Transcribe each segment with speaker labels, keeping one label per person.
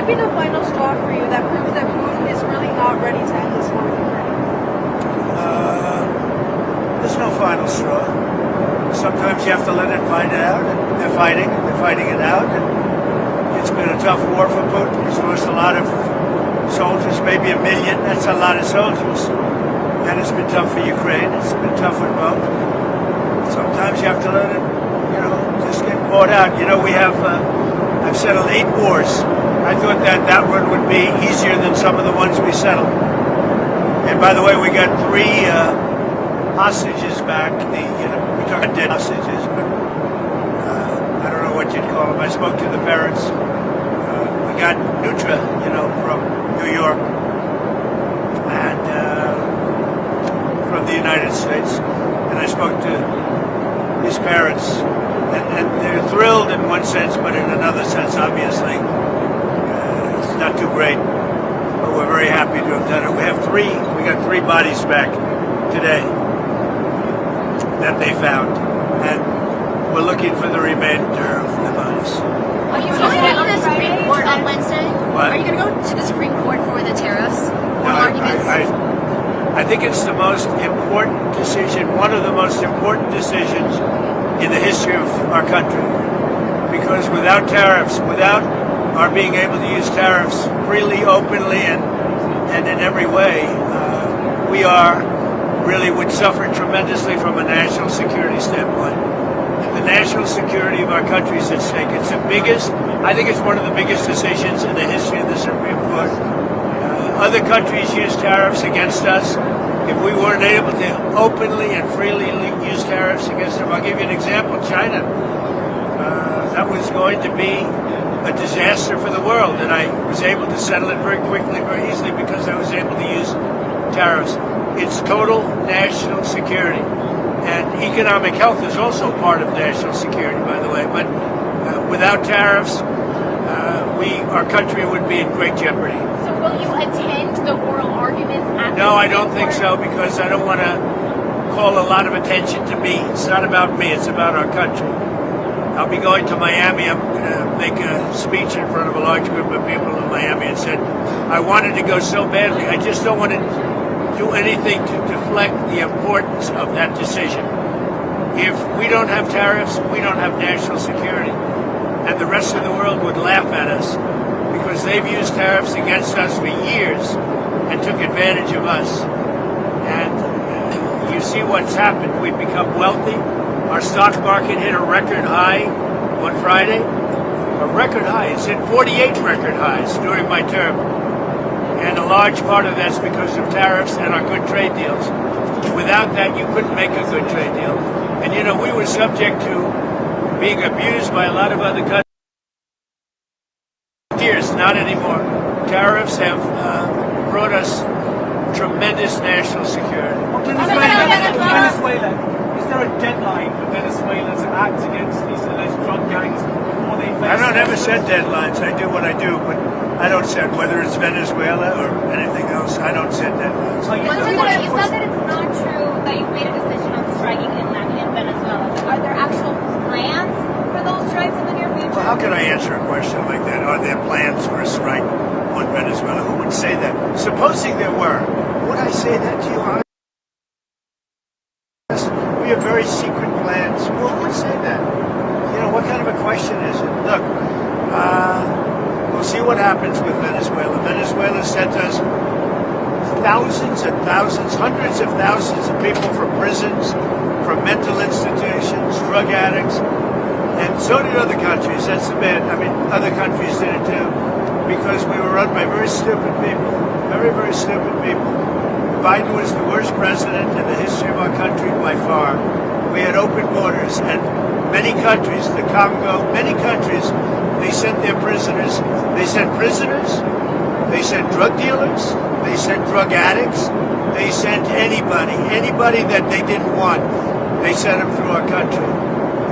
Speaker 1: be the final straw for you that proves that Putin is really not ready to end this war with Ukraine?
Speaker 2: There's no final straw. Sometimes you have to let it fight out. And they're fighting it out. And it's been a tough war for Putin. He's lost a lot of soldiers, maybe 1 million. That's a lot of soldiers. And it's been tough for Ukraine. It's been tough for both. Sometimes you have to let it, just get bought out. We have, I've settled 8 wars. I thought that one would be easier than some of the ones we settled. And by the way, we got 3 hostages back. We took dead hostages, but I don't know what you'd call them. I spoke to the parents. We got Nutra, from New York and from the United States. And I spoke to his parents, and they're thrilled in one sense, but in another sense, obviously, it's not too great. But we're very happy to have done it. We got 3 bodies back today that they found, and we're looking for the remainder of the bodies.
Speaker 3: Are you going to go to the Supreme Court on Wednesday?
Speaker 2: What?
Speaker 3: Are you going to go to the Supreme Court for the tariffs?
Speaker 2: No, I think it's the most important decision, one of the most important decisions in the history of our country. Because without tariffs, without our being able to use tariffs freely, openly, and in every way, we would suffer tremendously from a national security standpoint. The national security of our country is at stake. It's I think it's one of the biggest decisions in the history of the Supreme Court. Other countries use tariffs against us. If we weren't able to openly and freely use tariffs against them, I'll give you an example. China. That was going to be a disaster for the world, and I was able to settle it very quickly, very easily, because I was able to use tariffs. It's total national security. And economic health is also part of national security, by the way. But without tariffs, our country would be in great jeopardy.
Speaker 3: So will you attend the oral arguments at
Speaker 2: No, I don't think so, because I don't want to call a lot of attention to me. It's not about me, it's about our country. I'll be going to Miami. I'm going to make a speech in front of a large group of people in Miami, and said, I wanted to go so badly. I just don't want to do anything to deflect the importance of that decision. If we don't have tariffs, we don't have national security. And the rest of the world would laugh at us, because they've used tariffs against us for years and took advantage of us. And you see what's happened. We've become wealthy. Our stock market hit a record high on Friday. A record high. It's hit 48 record highs during my term. And a large part of that's because of tariffs and our good trade deals. Without that, you couldn't make a good trade deal. And we were subject to being abused by a lot of other countries. Years, not anymore. Tariffs have brought us tremendous national security.
Speaker 4: Venezuela. Is there a deadline for Venezuela to act against these alleged drug gangs before they face?
Speaker 2: I don't ever set deadlines. I do what I do, but I don't set whether it's Venezuela or anything else. I don't set deadlines.
Speaker 3: You said that it's not true that you've made a decision on striking in Venezuela. Are there actual plans for those strikes in the near future?
Speaker 2: Well, how can I answer a question like that? Are there plans for a strike on Venezuela? Who would say that? Supposing there were, would I say that to you? We have very secret plans. Who would say that? What kind of a question is it? Look, we'll see what happens with Venezuela. Venezuela sent us thousands and thousands, hundreds of thousands of people from prisons, from mental institutions, drug addicts, and so did other countries. That's the bad. Other countries did it too, because we were run by very stupid people, very, very stupid people. Biden was the worst president in the history of our country by far. We had open borders, and many countries, the Congo, many countries, they sent their prisoners. They sent prisoners, they sent drug dealers, they sent drug addicts, they sent anybody that they didn't want. They sent them through our country.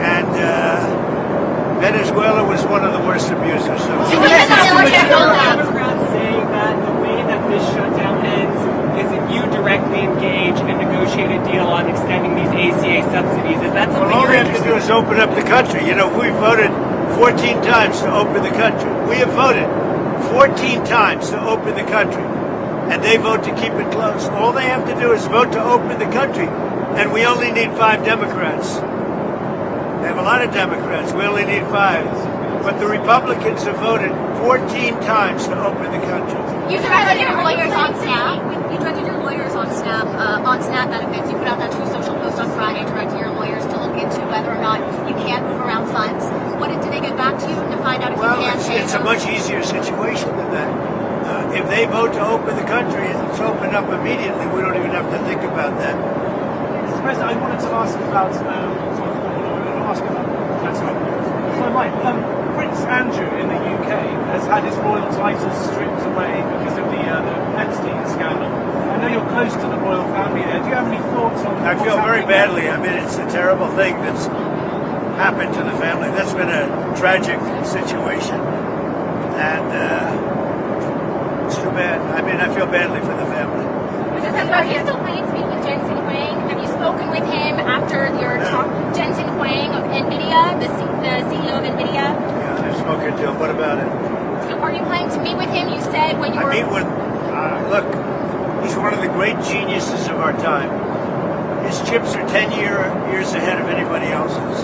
Speaker 2: And Venezuela was one of the worst abusers. So
Speaker 4: saying that the way that this shutdown ends is if you directly engage and negotiate a deal on extending these ACA subsidies. Is that something
Speaker 2: all we
Speaker 4: you're
Speaker 2: have to do is open up the country. We voted 14 times to open the country. We have voted. 14 times to open the country, and they vote to keep it closed. All they have to do is vote to open the country, and we only need 5 Democrats. They have a lot of Democrats. We only need 5. But the Republicans have voted 14 times to open the country.
Speaker 5: You directed your lawyers on Snap. You directed your lawyers on Snap benefits. You put out that True Social post on Friday, directing your lawyers to look into whether or not you can move around funds. What did they get back to you to find out if you can pay
Speaker 2: it's a much easier situation than that. If they vote to open the country, it's open up immediately. We don't even have to think about that.
Speaker 6: Mr. President, I wanted to ask about. Prince Andrew in the UK has had his royal titles stripped away because of the Epstein scandal. I know you're close to the royal family there. Do you have any thoughts on?
Speaker 2: I feel very badly. I mean, it's a terrible thing that's happened to the family. That's been a tragic situation, and it's too bad. I mean, I feel badly for the family.
Speaker 3: Are you still planning to speak with Jensen Huang? Have you spoken with him after your talk? Jensen Huang of Nvidia, the CEO of Nvidia?
Speaker 2: Yeah, I've spoken to him. What about it?
Speaker 3: So are you planning to meet with him? You said when you were...
Speaker 2: I meet with... look, he's one of the great geniuses of our time. His chips are 10 years ahead of anybody else's.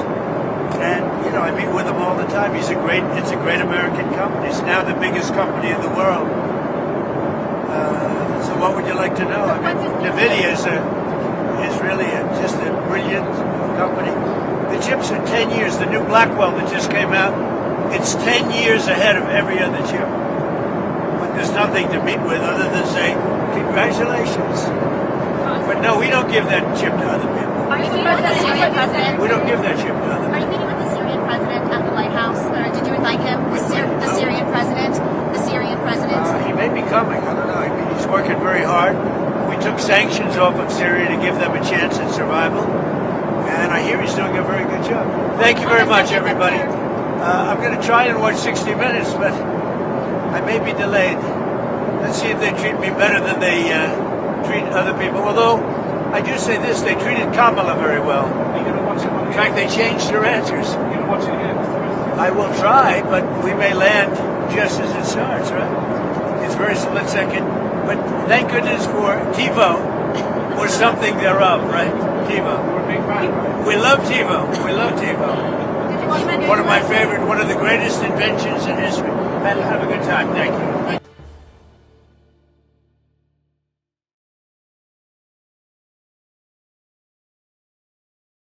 Speaker 2: And, you know, I meet with him all the time. It's a great American company. It's now the biggest company in the world. So what would you like to know? I mean, Nvidia is really just a brilliant company. The chips are 10 years. The new Blackwell that just came out, it's 10 years ahead of every other chip. But there's nothing to meet with other than say, congratulations. But no, we don't give that chip to other people.
Speaker 5: Are you meeting with the Syrian president?
Speaker 2: We don't give that chip to other people.
Speaker 5: Are you meeting with the Syrian president at the White House? Or did you invite him? The Syrian president? The Syrian president?
Speaker 2: He may be coming. I don't know. I mean, he's working very hard. We took sanctions off of Syria to give them a chance at survival. And I hear he's doing a very good job. Thank you very much, everybody. I'm going to try and watch 60 Minutes, but I may be delayed. Let's see if they treat me better than they treat other people. Although, I do say this, they treated Kamala very well.
Speaker 6: Are you going to watch it?
Speaker 2: In fact, they changed their answers.
Speaker 6: You're going to watch it again, Mr. President?
Speaker 2: I will try, but we may land just as it starts, right? It's very split second. But thank goodness for TiVo, or something thereof, right? TiVo.
Speaker 6: You're a big fan, right?
Speaker 2: We love TiVo. We love TiVo. One of my favorite, one of the greatest inventions in history. Have a good time. Thank you.